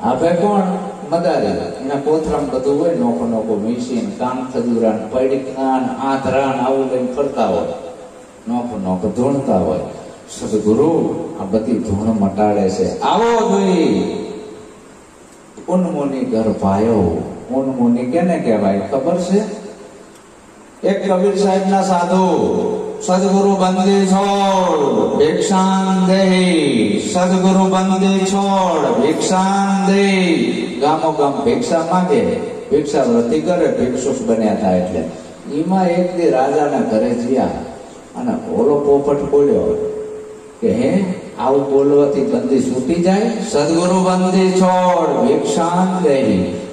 આપે કોણ? મદારી. એના કોથરામાં બધું હોય, નોખો નોખો મિશીન, કાન ખજૂરા, પડીકા, આંધરા આવું લઈને ફરતા હોય, નોખો નોખો ધૂણતા હોય. સદગુરુ આ બધી ધૂણ મટાડે છે. આવો જોઈ ઉન્મુનિ ગર્ભાયો. ઉન્મુનિ કેને કહેવાય ખબર છે? એક કબીર સાહેબ ના સાધુ, સદગુરુ બંદી છોડ ભિક્ષાન દે. સદગુરુ બંદી છોડ ભિક્ષાન દે. ગામો ગામ ભિક્ષા માંગે, ભિક્ષા વ્રતિ કરે, ભિક્ષુક બન્યા હતા. એટલે એમાં એક દી રાજાના ઘરે ગયા અને ઓલો પોપટ બોલ્યો કે હે આવું બોલવાથી બંદી છૂટી જાય? સદગુરુ બંદી છોડ ભિક્ષાન દે.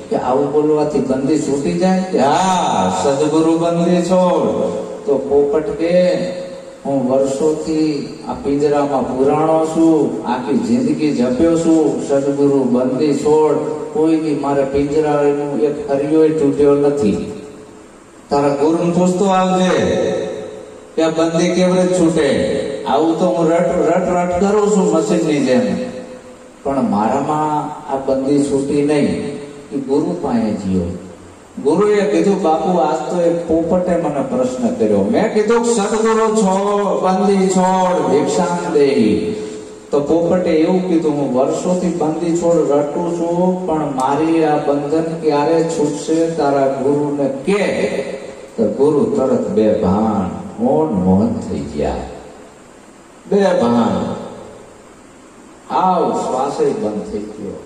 કે આવું બોલવાથી બંદી છૂટી જાય? કે હા, સદગુરુ બંદી છોડ. તો પોપટ કે હું વર્ષોથી આ પિંજરામાં પુરાણો છું, આખી જિંદગી જપ્યો છું, સદગુરુ બંદી છોડ. કોઈ દી મારે પિંજરાનું એક હરિયો તૂટ્યો નથી. તારા ગુરુને પૂછતો આવજે કે આ બંદી કેવી રીતે છૂટે. આવું તો હું રટ કરું છું મશીનની જેમ, પણ મારામાં આ બંદી છૂટી નહીં. એ ગુરુ પાસે જીઓ. ગુરુએ કીધું બાપુ આજ તો એક પોપટે મને પ્રશ્ન કર્યો. મેં કીધું સદગુરુ છોડ બંદી છોડ ભિક્ષાન દે. તો પોપટે એવું કીધું હું વર્ષોથી બંદી છોડ રટું છું, પણ મારી આ બંધન ક્યારે છૂટશે તારા ગુરુને કે. તો ગુરુ તરત બે ભાન મોહન થઈ ગયા. બે ભાન આવ શ્વાસે બંધ થઈ ગયો.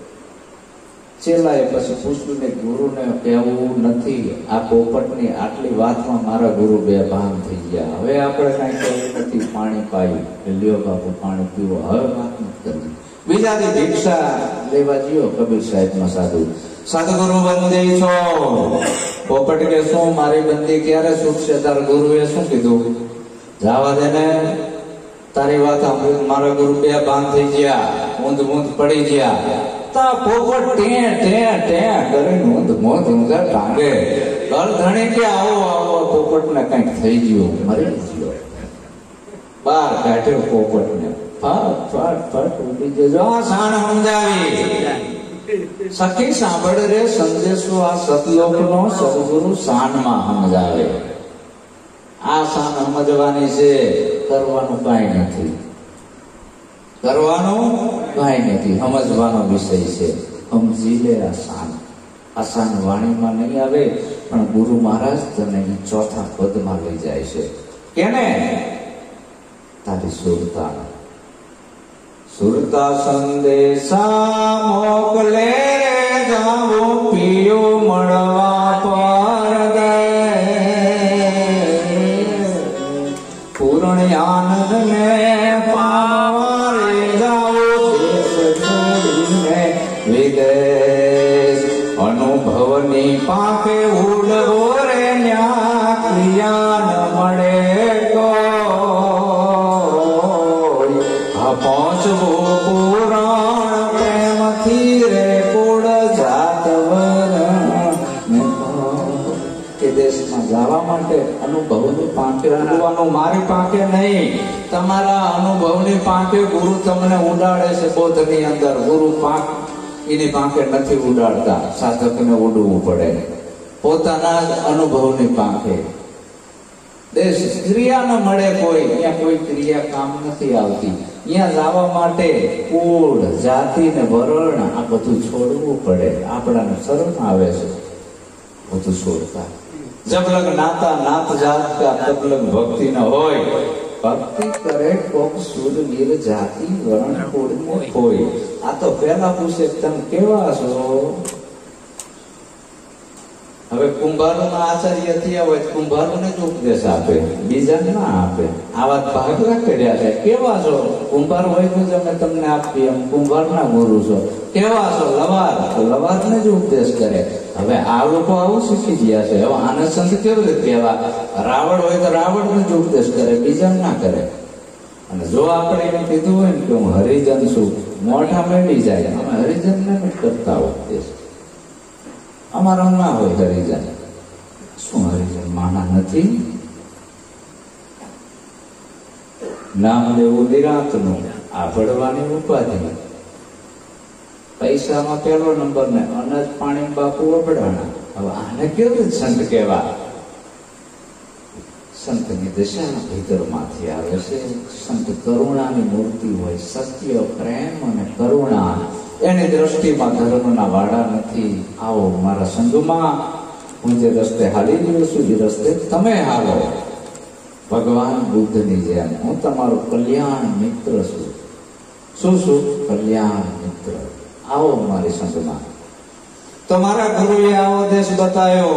ચેલાએ પછી પૂછ્યું ને ગુરુને કહેવું નથી, આ પોપટની આટલી વાતમાં મારા ગુરુ બે ભાન થઈ ગયા. હવે આપણે કઈ કહેવું નથી, પાણી પાયું, લ્યો બાપુ પાણી પીવો, હવે વાત નથી કરવી. બીજાની ભિક્ષા લેવા ગયો કબીર સાહેબ નો સાધુ. સદગુરુ બંદી છો. પોપટ કે શું મારી બંદી ક્યારે છૂટશે? તારા ગુરુએ શું કીધું? જવા દે ને, તારી વાત સાંભળી મારા ગુરુ બે ભાન થઈ ગયા, ઊંધ પડી ગયા. પોપટ કરીને ઊંધા ટાંગે. ધણી કે આવો પોપટ ને કઈક થઈ ગયું, મરી ગયો. બહાર કાઢ્યો પોપટ ને, ફટ ઉડી જજો. સાણ સમજાવી સખી સાંભળ રે સંદેશો આ સતલોકનો સદગુરુ શાનમાં સમજાવે. આ શાન સમજવાની છે, કરવાનું કાંઈ નથી, કરવાનું કાંઈ નથી, સમજવાનો વિષય છે. સમજી લે આ શાન. આ શાન વાણીમાં નહીં આવે, પણ ગુરુ મહારાજ તને ચોથા પદમાં લઈ જાય છે. કેને? તારી સુરતા. સુરતા સંદેશા મોકલે જાવો પિયો મળવા પર દે. પૂર્ણ આનંદ ને પારે જાવો દેશ છોડીને વિદેશ. અનુભવની પાંખે ઉડવો રે ન્યા ક્રિયા ન મળે તો પહોંચવો પુરાણ પ્રેમથી રે કુળ જાતવરણ. એ દેશમાં જવા માટે અનુભવની પાંખે ઉડવાનું, મારી પાંખે નહીં, તમારા અનુભવની પાંખે ગુરુ તમને ઉડાડે છે. બોધની અંદર ગુરુ પાંખ એની પાંખે નથી ઉડાડતા, સાધકને ઉડવું પડે પોતાના જ અનુભવની પાંખે. દેશ ક્રિયા ન મળે કોઈ, ત્યાં કોઈ ક્રિયા કામ નથી આવતી. ત્યાં જવા માટે કુળ જાતિ ને વરણ આ બધું છોડવું પડે. આપણાને શરમ આવે છે બધું છોડતા. જબલગ નાતા નાત જાત કા તબલગ ભક્તિ ન હોય. ભક્તિ કરે કોક સુરવીર જાતિ વરણ કુળ હોય. આ તો પેલા પૂછે તમે કેવા છો? હવે કુંભારોના આચાર્ય થયા હોય, કુંભારોને જ ઉપદેશ આપે, બીજાને ના આપે. આવા ભાગલા કર્યા છે. કેવા છો? કુંભાર હોય તો જ અમે તમને આપીએ, એમ કુંભારના ગુરુ છો. કેવા છો? લવાર, લવારને જ ઉપદેશ કરે. હવે આ લોકો આવું શીખી ગયા છે. હવે આને સંત કેવી રીતે કહેવા? રાવણ હોય તો રાવણને જ ઉપદેશ કરે, બીજાને ના કરે. અને જો આપણે એને કીધું હોય ને કે હું હરિજન છું, મોઢા મેળી જાય. અમે હરિજનને જ કરતા ઉપદેશ. અમારા ના હોય હરિજન. શું હરિજન માના નથી? નામ લેવું નિરાંતનું, આ ભળવાની ઉપાધિ. પૈસામાં પેલો નંબર ને અનાજ પાણી બાપુ અબડાણા. હવે આને કેવું સંત કહેવા? સંતની દશા ભીતરમાંથી આવે છે. સંત કરુણાની મૂર્તિ હોય. સત્ય, પ્રેમ અને કરુણા એની દ્રષ્ટિમાં ધર્મના વાડા નથી. આવો મારા સંઘમાં, હું જે રસ્તે હાલી રહ્યો છું એ રસ્તે તમે હાલો. ભગવાન બુદ્ધની જેમ હું તમારો કલ્યાણ મિત્ર છું. શું છું? કલ્યાણ મિત્ર. આવો મારી સંઘમાં. તમારા ગુરુએ આવો દેશ બતાવ્યો.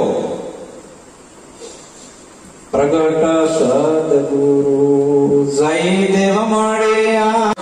પ્રગટ સદગુરુ જયદેવ મળ્યા.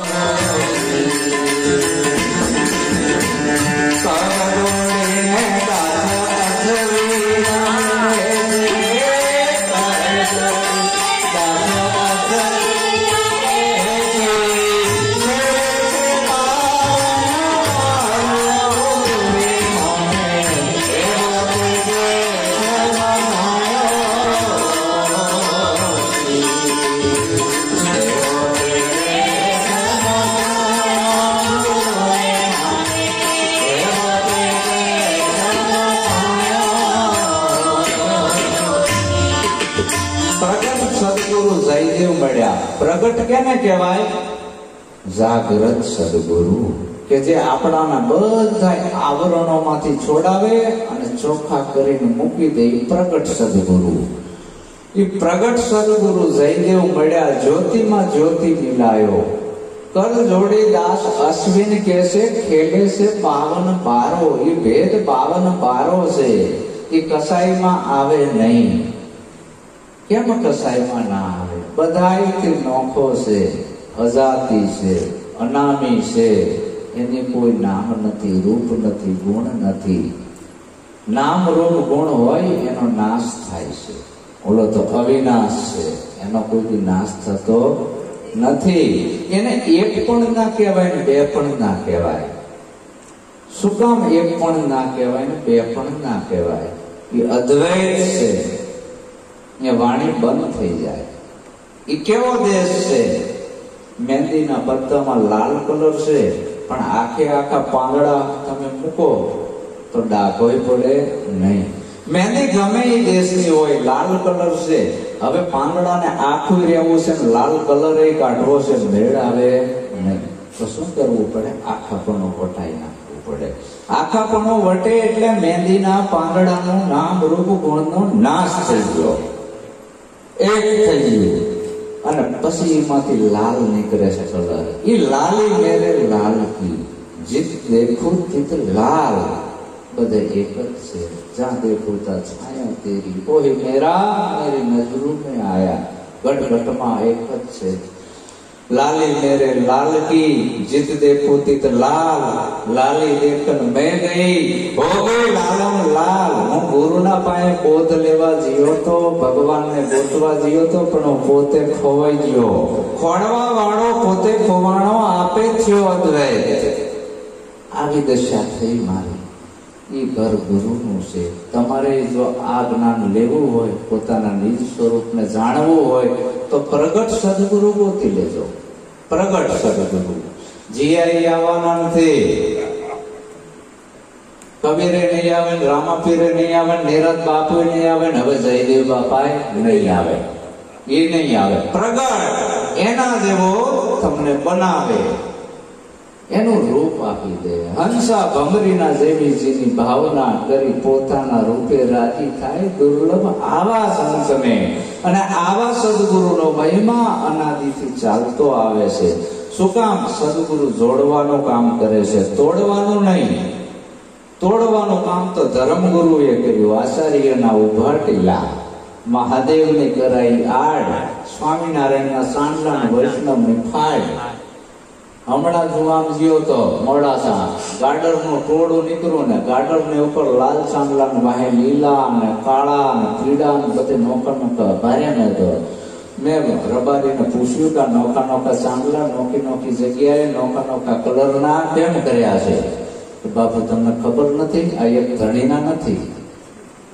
પ્રગટ કેને કહેવાય? જાગૃત સદગુરુ, કે જે આપણાના બધા આવરણોમાંથી છોડાવે અને ચોખ્ખા કરીને મૂકી દે. પ્રગટ સદગુરુ. એ પ્રગટ સદગુરુ જયદેવ મળ્યા. જ્યોતિમાં જ્યોતિ મિલાયો. કર જોડી દાસ અશ્વિન કે છે ખેલે છે 52 બારો. એ ભેદ 52 બારો છે. એ કસાઈમાં આવે નહીં. કેમ કસાઈમાં ના આવે? બધાયથી નોખો છે, અજાતિ છે, અનામી છે. એની કોઈ નામ નથી, રૂપ નથી, ગુણ નથી. નામ રૂપ ગુણ હોય એનો નાશ થાય છે. ઓલો તો અવિનાશ છે, એનો કોઈ નાશ થતો નથી. એને એક પણ ના કહેવાય ને બે પણ ના કહેવાય. શું કામ એક પણ ના કહેવાય ને બે પણ ના કહેવાય? એ અદ્વૈત છે. એ વાણી બંધ થઈ જાય. એ કેવો દેશ છે? મહેંદીના પત્તામાં લાલ કલર છે, પણ આખે આખા પાંદડા તમે મૂકો તો ડાઘોય પડે નહીં. મહેંદી ગમે એ દેશની હોય, લાલ કલર છે, હવે પાંદડાને આખું રહેવું છે ને લાલ કલર એ કાઢવો છે, મેળ આવે નહીં. તો શું કરવું પડે? આખાપણું વટાઈ નાખવું પડે. આખાપણું વટે એટલે મહેંદીના પાંદડાનું નામ રૂપ ગુણનો નાશ થઈ ગયો, એક થઈ ગયું. અને પછી એમાંથી લાલ નીકળે છે કલર. એ લાલી મેરે લાલ કી, જીત દેખું તિત લાલ, બધે એક જ છે. જ્યાં દેખું ત્યાં છાયા તેરી, ઓહી મેરા મેરી નજરો મેં આયા. ઘટ ઘટમાં એક જ છે. લાલી મેરે લાલ કી, જીત દેખું તિત લાલ, લાલી દેખન મેં ગઈ, હો ગઈ લાલમ લાલ. હું ગુરુના પાસે બોધ લેવા જીયો તો, ભગવાનને ગોતવા જીયો તો, પણ હું પોતે ખોવાઈ ગયો. ખોડવા વાળો પોતે ખોવાણો, આપે થયો અદ્વૈત. આવી દશા થઈ મારી. એ ઘર ગુરુનું છે. તમારે જો આ જ્ઞાન લેવું હોય, પોતાના નિજ સ્વરૂપને જાણવું હોય, તો પ્રગટ સદગુરુ ગોતી લેજો. પ્રગટ સદગુરુ જીઆઈ આવવાના નથી. કબીરે નહીં આવે, રામાપીરે નહીં આવે, નિરત બાપુ નહીં આવે, હવે જયદેવ બાપા નહીં આવે. એ નહીં આવે. પ્રગટ એના જેવો તમને બનાવે, એનું રૂપ આપી દે. હંસા ભમરીના જેવી જેની ભાવના કરી પોતાના રૂપે રાજી થાય, દુર્લભ આવા સંતને અને આવા સદગુરુનો મહિમા અનાદિથી ચાલતો આવે છે. શું કામ? સદગુરુ જોડવાનું કામ કરે છે, તોડવાનું નહીં. તોડવાનું કામ તો ધર્મગુરુએ કર્યું. આચાર્યના ઉભા ટીલા, મહાદેવને કરાઈ આડ, સ્વામિનારાયણના સાંડલા, વૈષ્ણવની ફાડ. હમણાં જો આમ ગયો તો મોડાસા, ગાડરનું ટોળું નીકળ્યું ને ગાડરને ઉપર લાલ ચાંદલા ને વાહે લીલા ને કાળા ને પીળા ને બધે નોકા નોકા ભારે ને. તો મેં રબારીને પૂછ્યું કે નોકા નોકા ચાંદલા નોકી નોકી જગ્યાએ નોકા નોકા કલરના કેમ કર્યા છે? બાપુ તમને ખબર નથી? આ એક ધણીના નથી,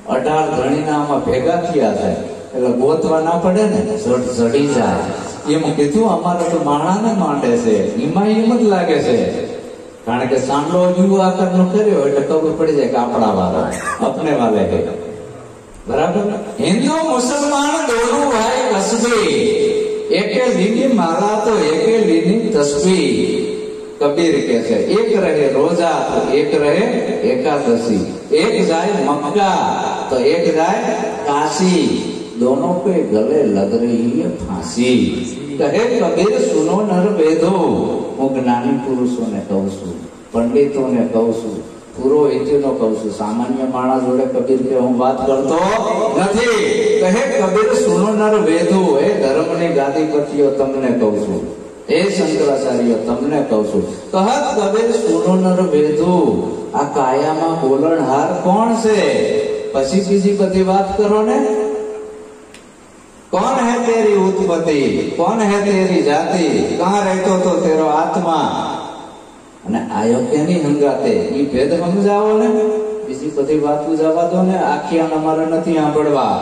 18 ધણીના આમાં ભેગા થયા છે, એટલે ગોતવા ના પડે ને, જડી જાય. એમ કીધું અમારે તો માણાને માંડે છે. એમાં એમ જ લાગે છે, કારણ કે સાંડલો યુ આકારનો કર્યો એટલે ખબર પડી જાય કે આપણા વાળા અપને વાલે હે. બરાબર? હિન્દુ મુસલમાન દોનું ભાઈ કસબી, એકે લીની માલા તો એકે લીની તસ્બી. કબીર કે છે એક રહે રોજા તો એક રહે એકાદશી, એક જાય મક્કા તો એક જાય કાશી, दोनों के गले लग रही है फांसी. कहे कबीर सुनो नर वेदो. હું જ્ઞાની પુરુષોને કહું છું, પંડિતોને કહું છું, પુરોહિતોને કહું છું. સામાન્ય માણસ જોડે કબીર કે હું વાત કરતો નથી. કહે કબીર સુનો નર વેદો. એ ધર્મની ગાદીપતિઓ તમને કહું છું, એ શંકરાચાર્ય તમને કહું છું. કહત કબીર સુનો નર વેદો. આ કાયામાં બોલણહાર કોણ છે? પછી બીજી બધી વાત કરો ને. कौन है तेरी उत्पत्ति, कौन है तेरी जाति, कहाँ रहतो तो तेरो आत्मा. અને આયો કેની હંગાતે ઈ ભેદ સમજાવો ને. બીજી બધી વાત જવા દો ને. આખ્યાન અમારે નથી સાંભળવા.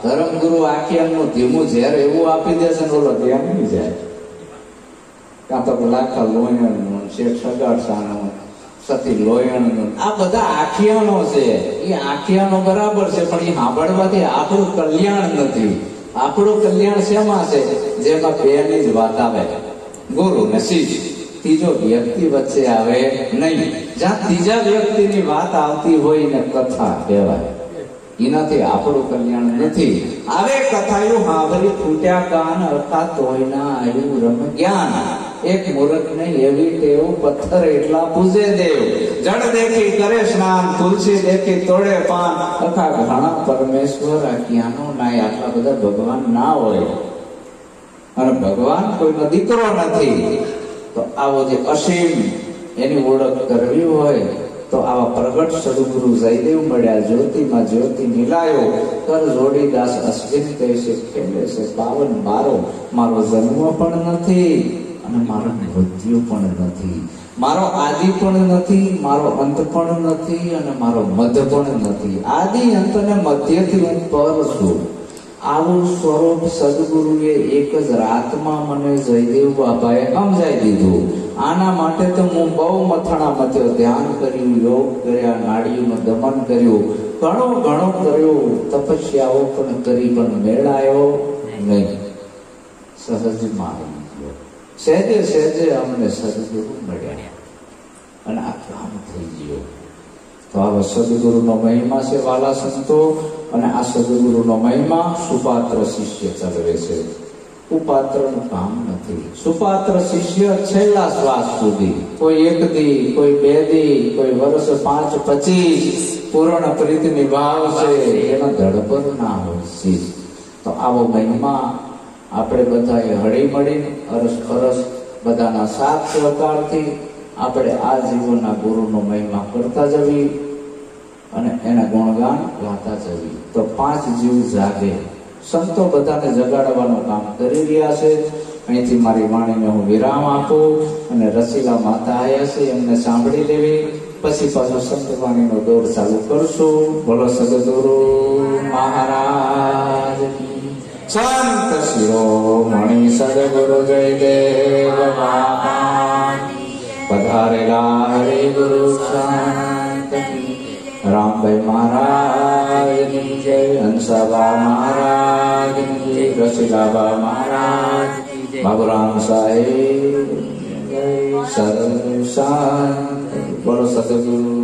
ધર્મગુરુ આખ્યાનનું ધીમું ઝેર એવું આપી દેશે ને ઓલો ધ્યાન નહીં જાય. કાં તો લાખા લોયણનું, શેઠ સગાડસાનું, સતી લોયણનું, આ બધા આખ્યાનો છે. એ આખ્યાનો બરાબર છે, પણ એ સાંભળવાથી આપણું કલ્યાણ નથી. આપણું કલ્યાણ શેમાં છે? જેમાં બેની જ વાત આવે, ગુરુ ને શિષ્ય, ત્રીજો વ્યક્તિ વચ્ચે આવે નહીં. જ્યાં ત્રીજા વ્યક્તિની વાત આવતી હોય ને કથા કહેવાય. એનાથી આપણું કલ્યાણ નથી. આવે કથાયું હાવરી ફૂટ્યા કાન, અર્થાત હોય ના આવ્યું રમ જ્ઞાન. એક મૂર્ખ ને એવી ટેવ, પથ્થર એટલા પૂજે દેવ. જળ દેખી કરે સ્નાન, તુલસી દેખી તોડે પાન. અખા ઘણા પરમેશ્વર આ ક્યાંનો નાય. આટલા બધા ભગવાન ના હોય, અને ભગવાન કોઈનો દીકરો નથી. તો આવો જે અસીમ એની ઓળખ કરવી હોય તો આવા પ્રગટ સદગુરુ જયદેવ મળ્યા. જ્યોતિમાં જ્યોતિ મિલાયો, કર જોડી દાસ અશ્વિન કહેશે ખેલે છે 52 મારો જન્મ પણ નથી અને મારો મૃત્યુ પણ નથી, મારો આદિ પણ નથી, મારો અંત પણ નથી અને મારો મધ્ય પણ નથી. આદિ અંત અને મધ્યથી હું પર છું. આવું સ્વરૂપ સદગુરુએ એક જ રાતમાં મને જયદેવ બાબાએ સમજાવી દીધું. આના માટે તો હું બહુ મથાણા મથ્યો, ધ્યાન કર્યું, યોગ કર્યા, નાડીઓનું દમન કર્યું, ઘણું ઘણું કર્યું, તપસ્યાઓ પણ કરી, પણ મેળાયો નહીં. સહજમાં આવી ગયો. સહેજે સહેજે અમને સદગુરુ મળ્યા અને આ કામ થઈ ગયો. તો આ સદગુરુનો મહિમા છે વાલા સંતો. અને આ સદગુરુનો મહિમા સુપાત્ર શિષ્ય ચલાવે છે, કુપાત્રનું કામ નથી. સુપાત્ર શિષ્ય છેલ્લા શ્વાસ સુધી, કોઈ 1 દી, કોઈ 2 દી, કોઈ વર્ષ 5, 25 પૂર્ણ પ્રીત નિભાવશે, એનો ધડપર ના હોય. તો આવો મહિમા આપણે બધાએ હળી મળીને અરસ પરસ બધાના સાથ સહકારથી આપણે આ જીવનના ગુરુનો મહિમા કરતા જવી અને એના ગુણગાન ગાતા જવી. તો 5 જીવ જાગે. સંતો બધાને જગાડવાનું કામ કરી રહ્યા છે. અહીંથી મારી વાણીને હું વિરામ આપું અને રસીલા માતા આવ્યા છે એમને સાંભળી લેવી, પછી પાછો સંત વાણીનો દોર ચાલુ કરશું. બોલો સદગુરુ મહારાજ, સંત શિરોમણી સદગુરુ જયદેવ બાપા પધારેલા હરે ગુરુ શાંત રામભાઈ મહારાજની જય, હંસાબા મહારાજની જય, રસીલાબા મહારાજ, બાબુરામ સાહેબ જય, સર્વ શાંત. બોલો સદગુરુ.